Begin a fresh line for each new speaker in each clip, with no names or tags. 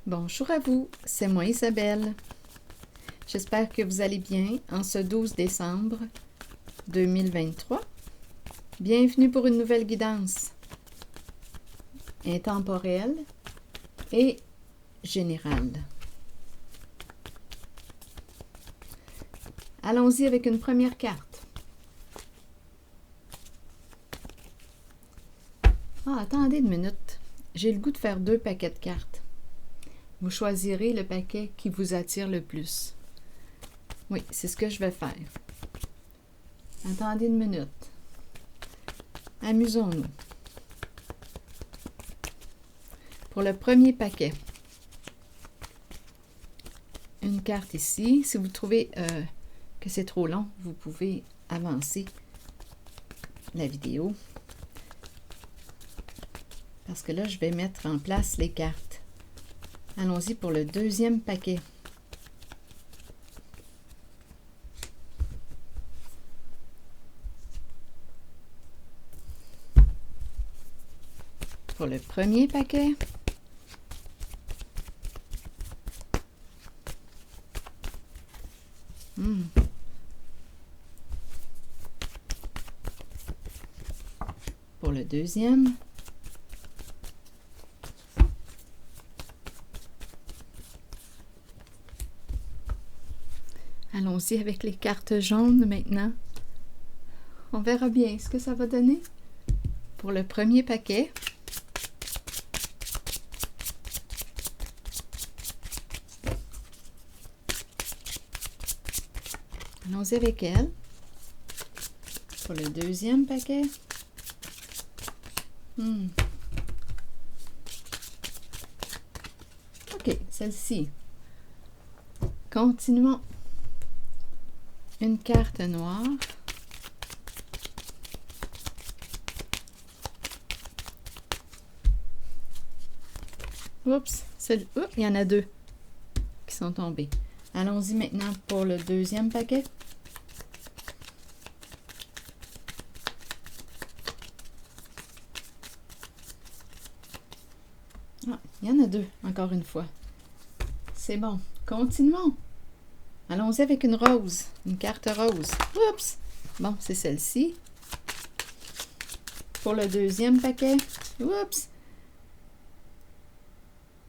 Bonjour à vous, c'est moi Isabelle. J'espère que vous allez bien en ce 12 décembre 2023. Bienvenue pour une nouvelle guidance intemporelle et générale. Allons-y avec une première carte. Ah, attendez une minute. J'ai le goût de faire 2 paquets de cartes. Vous choisirez le paquet qui vous attire le plus. Oui, c'est ce que je vais faire. Attendez une minute. Amusons-nous. Pour le premier paquet, une carte ici. Si vous trouvez que c'est trop long, vous pouvez avancer la vidéo. Parce que là, je vais mettre en place les cartes. Allons-y pour le deuxième paquet. Pour le premier paquet. Pour le deuxième. Allons-y avec les cartes jaunes maintenant. On verra bien ce que ça va donner. Pour le premier paquet. Allons-y avec elle. Pour le deuxième paquet. OK, celle-ci. Continuons. Une carte noire. Oups, il y en a 2 qui sont tombés. Allons-y maintenant pour le deuxième paquet. Ah, il y en a 2, encore une fois. C'est bon. Continuons. Allons-y avec une rose, une carte rose. Oups! Bon, c'est celle-ci. Pour le deuxième paquet. Oups!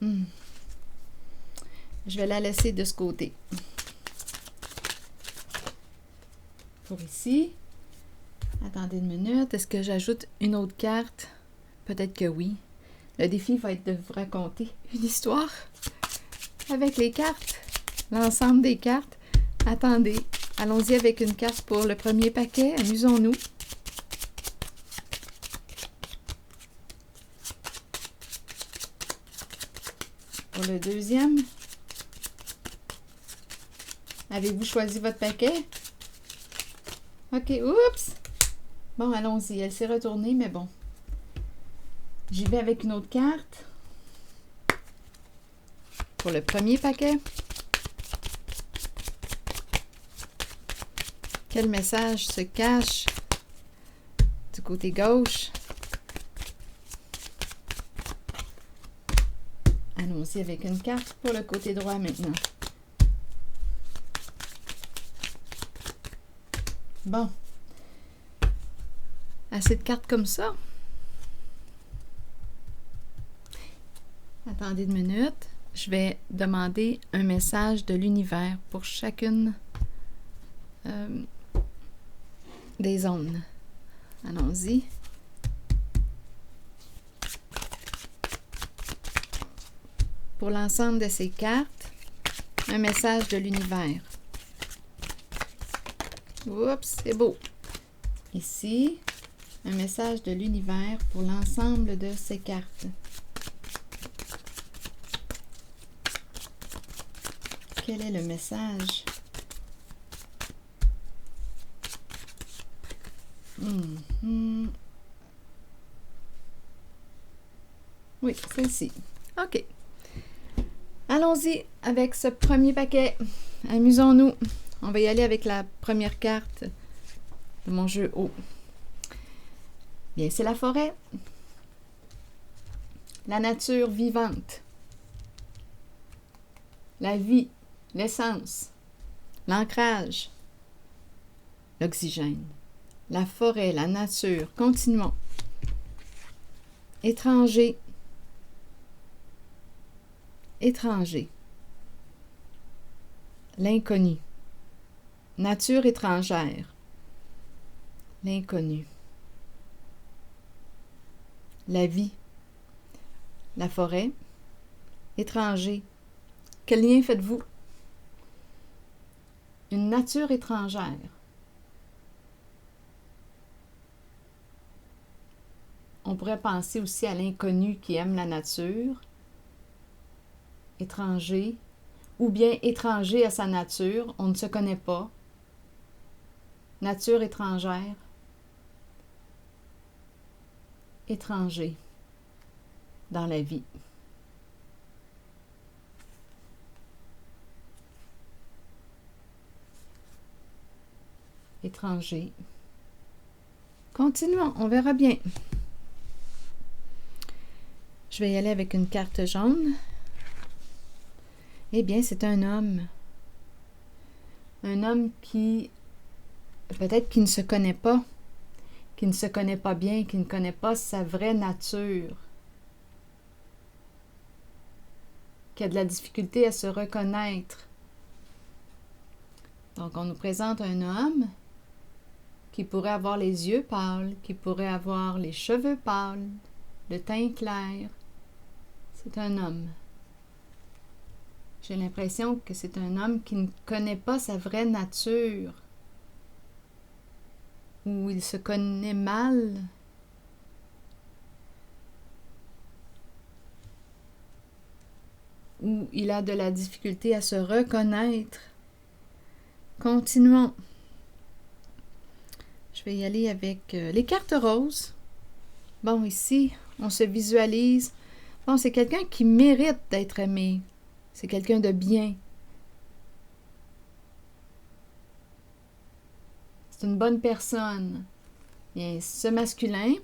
Je vais la laisser de ce côté. Pour ici. Attendez une minute. Est-ce que j'ajoute une autre carte? Peut-être que oui. Le défi va être de vous raconter une histoire avec les cartes. L'ensemble des cartes. Attendez. Allons-y avec une carte pour le premier paquet. Amusons-nous. Pour le deuxième. Avez-vous choisi votre paquet? OK. Oups! Bon, allons-y. Elle s'est retournée, mais bon. J'y vais avec une autre carte. Pour le premier paquet. Quel message se cache du côté gauche? Allons-y avec une carte pour le côté droit maintenant. Bon. Assez de cartes comme ça. Attendez une minute. Je vais demander un message de l'univers pour chacune des zones. Allons-y. Pour l'ensemble de ces cartes, un message de l'univers. Oups, c'est beau. Ici, un message de l'univers pour l'ensemble de ces cartes. Quel est le message? Oui, celle-ci. OK. Allons-y avec ce premier paquet. Amusons-nous. On va y aller avec la première carte de mon jeu haut. Bien, c'est la forêt. La nature vivante. la vie, l'essence, l'ancrage, l'oxygène, la forêt, la nature. Continuons. Étranger, étranger, l'inconnu, nature étrangère, l'inconnu, la vie, la forêt, étranger. Quel lien faites-vous? Une nature étrangère. On pourrait penser aussi à l'inconnu qui aime la nature, étranger, ou bien étranger à sa nature, on ne se connaît pas. Nature étrangère, étranger dans la vie. Étranger. Continuons, on verra bien. Je vais y aller avec une carte jaune. Eh bien, c'est un homme. Un homme qui, peut-être qui ne se connaît pas, qui ne se connaît pas bien, qui ne connaît pas sa vraie nature, qui a de la difficulté à se reconnaître. Donc, on nous présente un homme qui pourrait avoir les yeux pâles, qui pourrait avoir les cheveux pâles, le teint clair. C'est un homme. J'ai l'impression que c'est un homme qui ne connaît pas sa vraie nature, ou il se connaît mal. Ou il a de la difficulté à se reconnaître. Continuons. Je vais y aller avec les cartes roses. Bon, ici, on se visualise. Bon, c'est quelqu'un qui mérite d'être aimé. C'est quelqu'un de bien. C'est une bonne personne. Bien, ce masculin,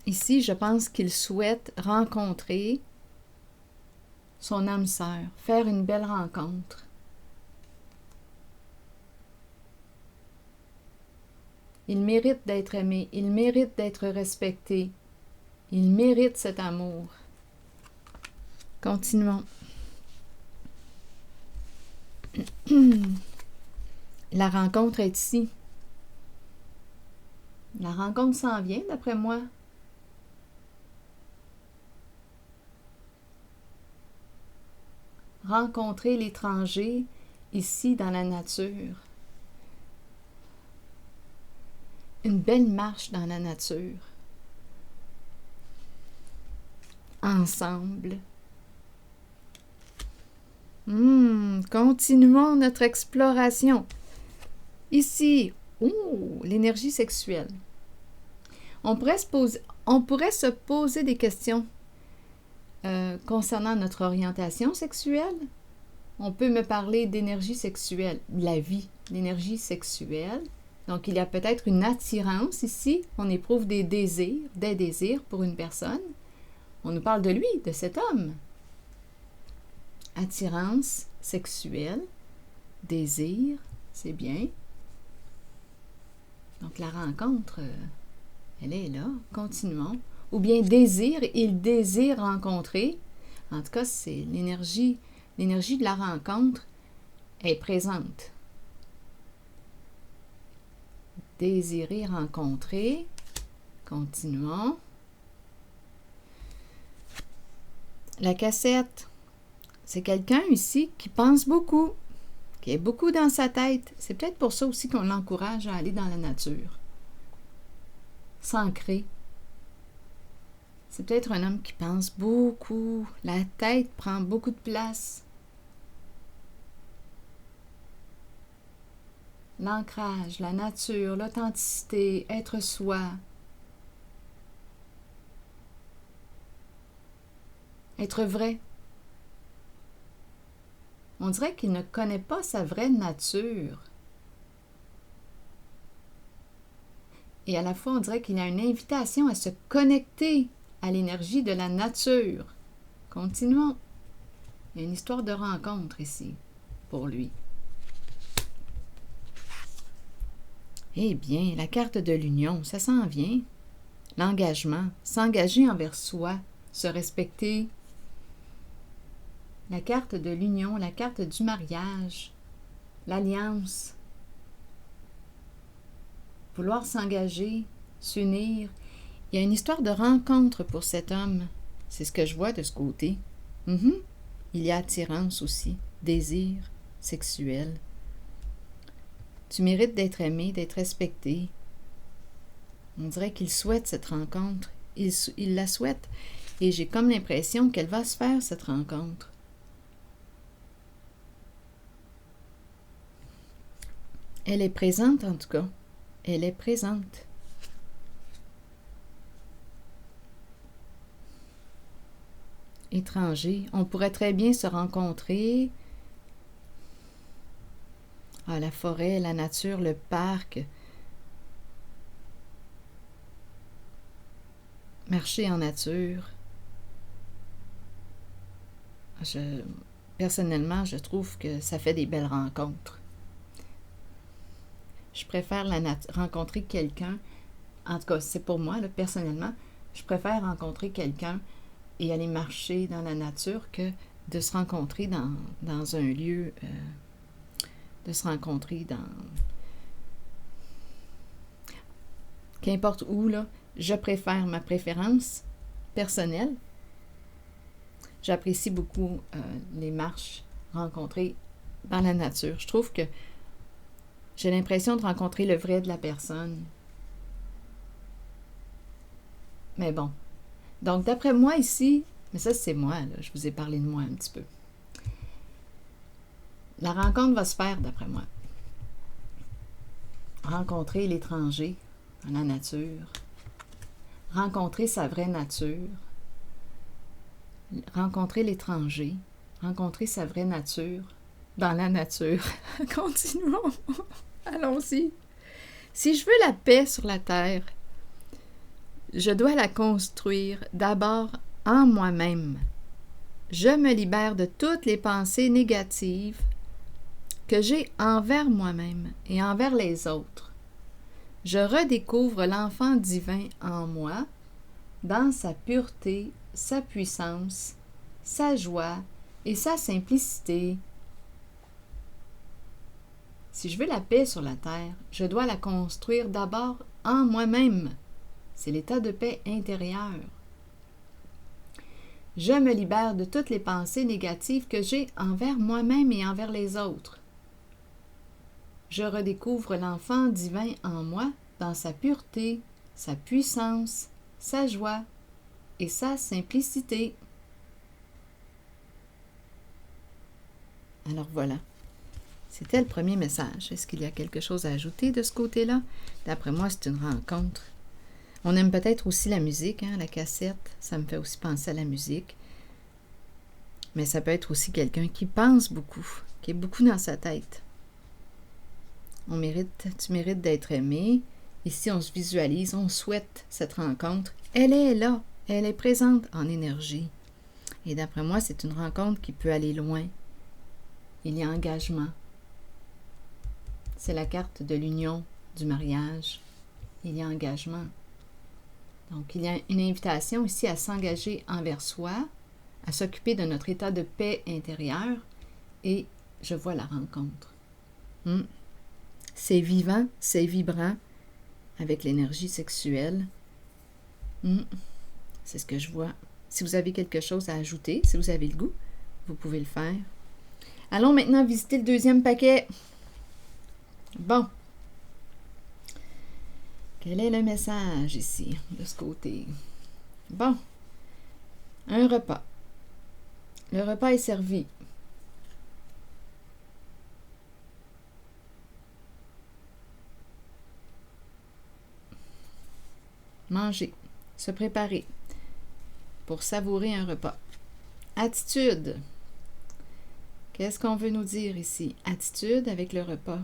ici, je pense qu'il souhaite rencontrer son âme sœur, faire une belle rencontre. Il mérite d'être aimé, il mérite d'être respecté, il mérite cet amour. Continuons. La rencontre est ici. La rencontre s'en vient, d'après moi. Rencontrer l'étranger ici dans la nature. Une belle marche dans la nature. Ensemble. Continuons notre exploration. Ici, l'énergie sexuelle. On pourrait se poser des questions concernant notre orientation sexuelle. On peut me parler d'énergie sexuelle, la vie, l'énergie sexuelle. Donc, il y a peut-être une attirance ici. On éprouve des désirs pour une personne. On nous parle de lui, de cet homme. Attirance sexuelle, désir, c'est bien. Donc, la rencontre, elle est là. Continuons. Ou bien désir, il désire rencontrer. En tout cas, c'est l'énergie de la rencontre est présente. Désirer rencontrer. Continuons. La cassette. C'est quelqu'un ici qui pense beaucoup, qui est beaucoup dans sa tête. C'est peut-être pour ça aussi qu'on l'encourage à aller dans la nature. S'ancrer. C'est peut-être un homme qui pense beaucoup. La tête prend beaucoup de place. L'ancrage, la nature, l'authenticité, être soi. Être vrai. On dirait qu'il ne connaît pas sa vraie nature. Et à la fois, on dirait qu'il y a une invitation à se connecter à l'énergie de la nature. Continuons. Il y a une histoire de rencontre ici, pour lui. Eh bien, la carte de l'union, ça s'en vient. L'engagement, s'engager envers soi, se respecter. La carte de l'union, la carte du mariage, l'alliance. Vouloir s'engager, s'unir. Il y a une histoire de rencontre pour cet homme. C'est ce que je vois de ce côté. Il y a attirance aussi, désir sexuel. Tu mérites d'être aimé, d'être respecté. On dirait qu'il souhaite cette rencontre. Il la souhaite. Et j'ai comme l'impression qu'elle va se faire, cette rencontre. Elle est présente, en tout cas. Elle est présente. Étranger. On pourrait très bien se rencontrer à la forêt, la nature, le parc. Marcher en nature. Personnellement, je trouve que ça fait des belles rencontres. Je préfère rencontrer quelqu'un, en tout cas, c'est pour moi, là, personnellement, je préfère rencontrer quelqu'un et aller marcher dans la nature que de se rencontrer dans un lieu, de se rencontrer dans... Qu'importe où, là, je préfère ma préférence personnelle. J'apprécie beaucoup les marches rencontrées dans la nature. Je trouve que j'ai l'impression de rencontrer le vrai de la personne. Mais bon. Donc, d'après moi ici, mais ça c'est moi, là, je vous ai parlé de moi un petit peu. La rencontre va se faire, d'après moi. Rencontrer l'étranger dans la nature. Rencontrer sa vraie nature. Rencontrer l'étranger. Rencontrer sa vraie nature dans la nature. Continuons. Allons-y. Si je veux la paix sur la terre, je dois la construire d'abord en moi-même. Je me libère de toutes les pensées négatives que j'ai envers moi-même et envers les autres. Je redécouvre l'enfant divin en moi, dans sa pureté, sa puissance, sa joie et sa simplicité. Si je veux la paix sur la terre, je dois la construire d'abord en moi-même. C'est l'état de paix intérieur. Je me libère de toutes les pensées négatives que j'ai envers moi-même et envers les autres. Je redécouvre l'enfant divin en moi dans sa pureté, sa puissance, sa joie et sa simplicité. Alors voilà. C'était le premier message. Est-ce qu'il y a quelque chose à ajouter de ce côté-là? D'après moi, c'est une rencontre. On aime peut-être aussi la musique, hein, la cassette. Ça me fait aussi penser à la musique. Mais ça peut être aussi quelqu'un qui pense beaucoup, qui est beaucoup dans sa tête. Tu mérites d'être aimé. Ici, on se visualise, on souhaite cette rencontre. Elle est là, elle est présente en énergie. Et d'après moi, c'est une rencontre qui peut aller loin. Il y a engagement. C'est la carte de l'union, du mariage. Il y a engagement. Donc, il y a une invitation ici à s'engager envers soi, à s'occuper de notre état de paix intérieure, et je vois la rencontre. C'est vivant, c'est vibrant, avec l'énergie sexuelle. C'est ce que je vois. Si vous avez quelque chose à ajouter, si vous avez le goût, vous pouvez le faire. Allons maintenant visiter le deuxième paquet. Bon. Quel est le message ici, de ce côté? Bon. Un repas. Le repas est servi. Manger. Se préparer. Pour savourer un repas. Attitude. Qu'est-ce qu'on veut nous dire ici? Attitude avec le repas.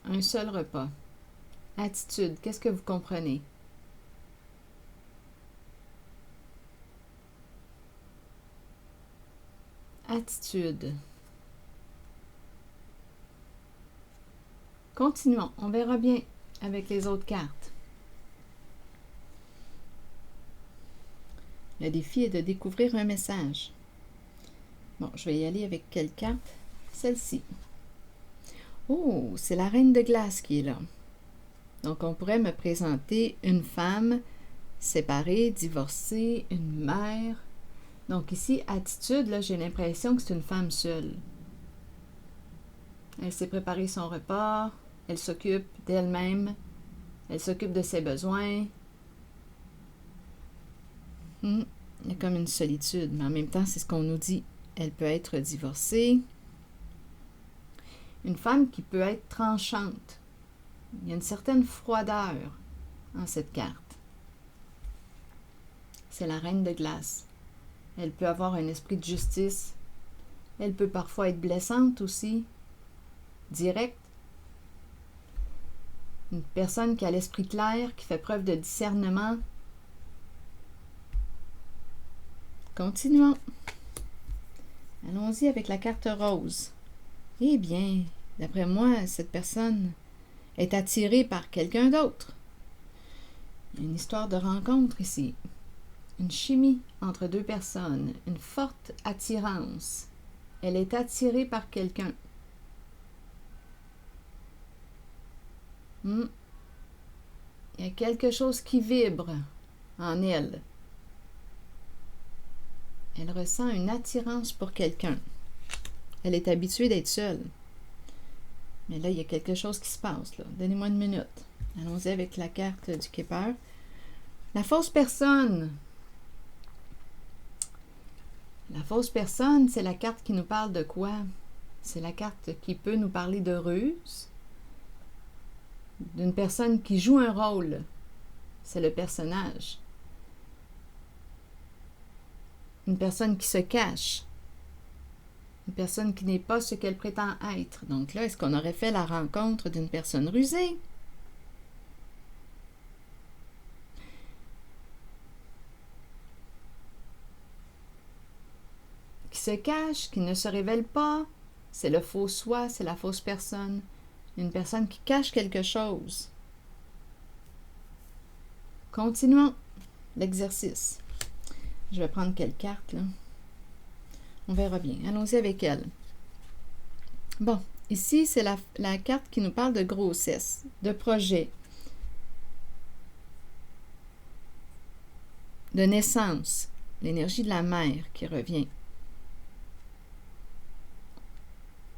Un seul repas. Attitude, qu'est-ce que vous comprenez? attitude. Continuons. On verra bien avec les autres cartes. Le défi est de découvrir un message. Bon, je vais y aller avec quelle carte? Celle-ci. Oh, c'est la reine de glace qui est là. Donc, on pourrait me présenter une femme séparée, divorcée, une mère. Donc ici, attitude, là, j'ai l'impression que c'est une femme seule. Elle s'est préparé son repas, elle s'occupe d'elle-même, elle s'occupe de ses besoins. Il y a comme une solitude, mais en même temps, c'est ce qu'on nous dit. Elle peut être divorcée. Une femme qui peut être tranchante. Il y a une certaine froideur en cette carte. C'est la reine de glace. Elle peut avoir un esprit de justice. Elle peut parfois être blessante aussi, directe. Une personne qui a l'esprit clair, qui fait preuve de discernement. Continuons. Allons-y avec la carte rose. Eh bien, d'après moi, cette personne est attirée par quelqu'un d'autre. Il y a une histoire de rencontre ici. Une chimie entre deux personnes, une forte attirance. Elle est attirée par quelqu'un. Il y a quelque chose qui vibre en elle. Elle ressent une attirance pour quelqu'un. Elle est habituée d'être seule. Mais là, il y a quelque chose qui se passe. Donnez-moi une minute. Allons-y avec la carte du Keeper. La fausse personne. La fausse personne, c'est la carte qui nous parle de quoi? C'est la carte qui peut nous parler de ruse, d'une personne qui joue un rôle. C'est le personnage. Une personne qui se cache. Une personne qui n'est pas ce qu'elle prétend être. Donc là, est-ce qu'on aurait fait la rencontre d'une personne rusée? Qui se cache, qui ne se révèle pas. C'est le faux soi, c'est la fausse personne. Une personne qui cache quelque chose. Continuons l'exercice. Je vais prendre quelle carte, là? On verra bien. Allons-y avec elle. Bon, ici, c'est la carte qui nous parle de grossesse, de projet, de naissance, l'énergie de la mère qui revient.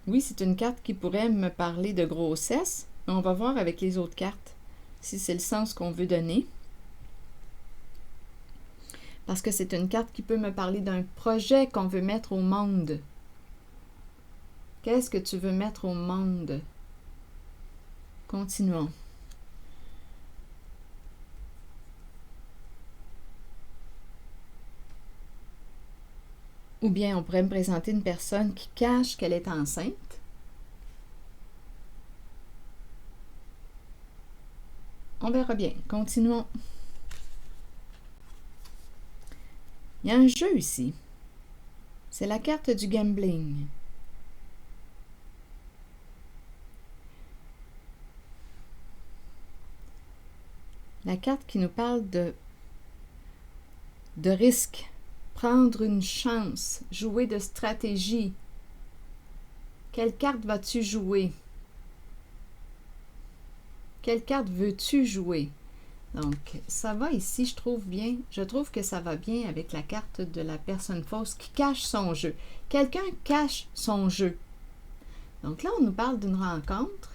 Oui, c'est une carte qui pourrait me parler de grossesse, mais on va voir avec les autres cartes si c'est le sens qu'on veut donner. Parce que c'est une carte qui peut me parler d'un projet qu'on veut mettre au monde. Qu'est-ce que tu veux mettre au monde? Continuons. Ou bien on pourrait me présenter une personne qui cache qu'elle est enceinte. On verra bien. Continuons. Il y a un jeu ici. C'est la carte du gambling. La carte qui nous parle de risque. Prendre une chance, jouer de stratégie. Quelle carte vas-tu jouer? Quelle carte veux-tu jouer? Donc, ça va ici, je trouve bien. Je trouve que ça va bien avec la carte de la personne fausse qui cache son jeu. Quelqu'un cache son jeu. Donc là, on nous parle d'une rencontre.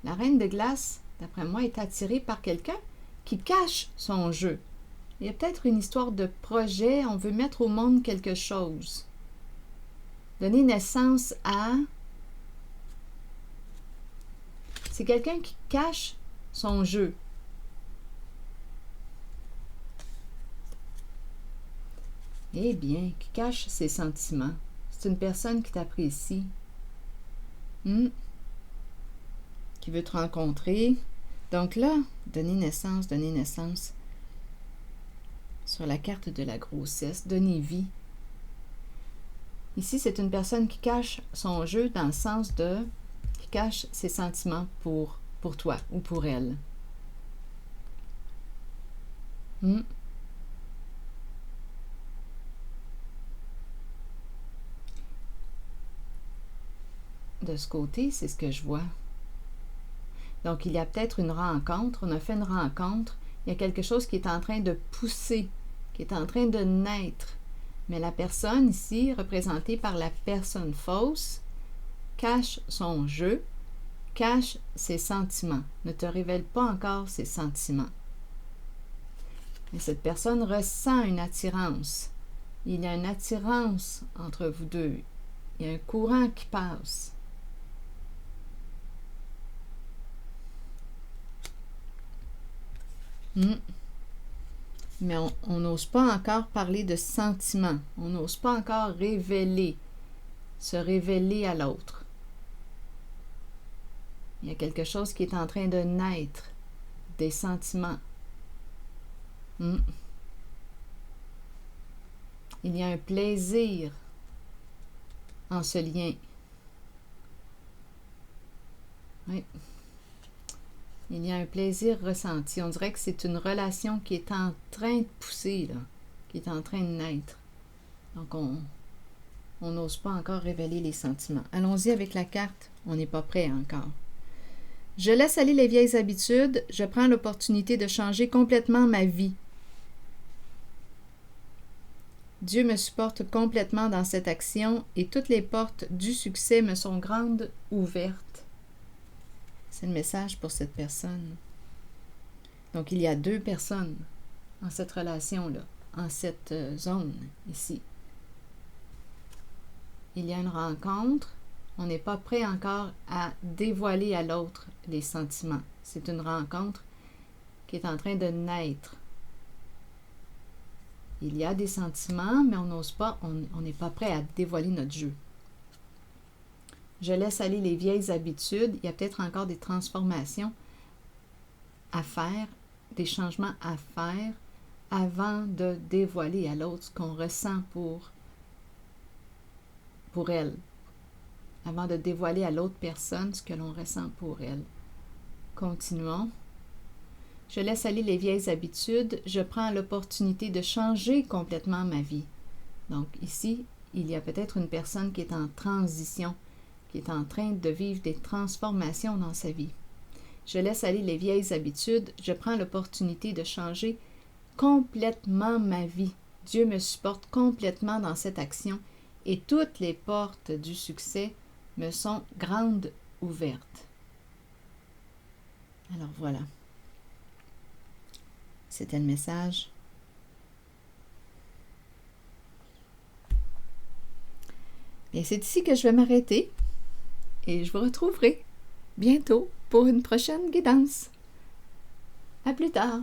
La reine de glace, d'après moi, est attirée par quelqu'un qui cache son jeu. Il y a peut-être une histoire de projet, on veut mettre au monde quelque chose. Donner naissance à... C'est quelqu'un qui cache son jeu. Eh bien, qui cache ses sentiments. C'est une personne qui t'apprécie. Qui veut te rencontrer. Donc là, donner naissance. Sur la carte de la grossesse, donner vie. Ici, c'est une personne qui cache son jeu dans le sens de... qui cache ses sentiments pour toi ou pour elle. De ce côté, c'est ce que je vois. Donc, il y a peut-être une rencontre. On a fait une rencontre. Il y a quelque chose qui est en train de pousser, qui est en train de naître. Mais la personne ici, représentée par la personne fausse, cache son jeu, cache ses sentiments, ne te révèle pas encore ses sentiments. Et cette personne ressent une attirance. Il y a une attirance entre vous deux. Il y a un courant qui passe. Mais on n'ose pas encore parler de sentiments. On n'ose pas encore se révéler à l'autre. Il y a quelque chose qui est en train de naître, des sentiments. Il y a un plaisir en ce lien. Oui. Il y a un plaisir ressenti. On dirait que c'est une relation qui est en train de pousser, là, qui est en train de naître. Donc, on n'ose pas encore révéler les sentiments. Allons-y avec la carte. On n'est pas prêt encore. Je laisse aller les vieilles habitudes. Je prends l'opportunité de changer complètement ma vie. Dieu me supporte complètement dans cette action et toutes les portes du succès me sont grandes ouvertes. C'est le message pour cette personne. Donc, il y a 2 personnes en cette relation-là, en cette zone ici. Il y a une rencontre. On n'est pas prêt encore à dévoiler à l'autre les sentiments. C'est une rencontre qui est en train de naître. Il y a des sentiments, mais on n'ose pas, on n'est pas prêt à dévoiler notre jeu. Je laisse aller les vieilles habitudes. Il y a peut-être encore des transformations à faire, des changements à faire avant de dévoiler à l'autre ce qu'on ressent pour elle. Avant de dévoiler à l'autre personne ce que l'on ressent pour elle. Continuons. Je laisse aller les vieilles habitudes. Je prends l'opportunité de changer complètement ma vie. Donc ici, il y a peut-être une personne qui est en transition, qui est en train de vivre des transformations dans sa vie. Je laisse aller les vieilles habitudes. Je prends l'opportunité de changer complètement ma vie. Dieu me supporte complètement dans cette action et toutes les portes du succès me sont grandes ouvertes. Alors voilà. C'était le message. Et c'est ici que je vais m'arrêter et je vous retrouverai bientôt pour une prochaine guidance. À plus tard.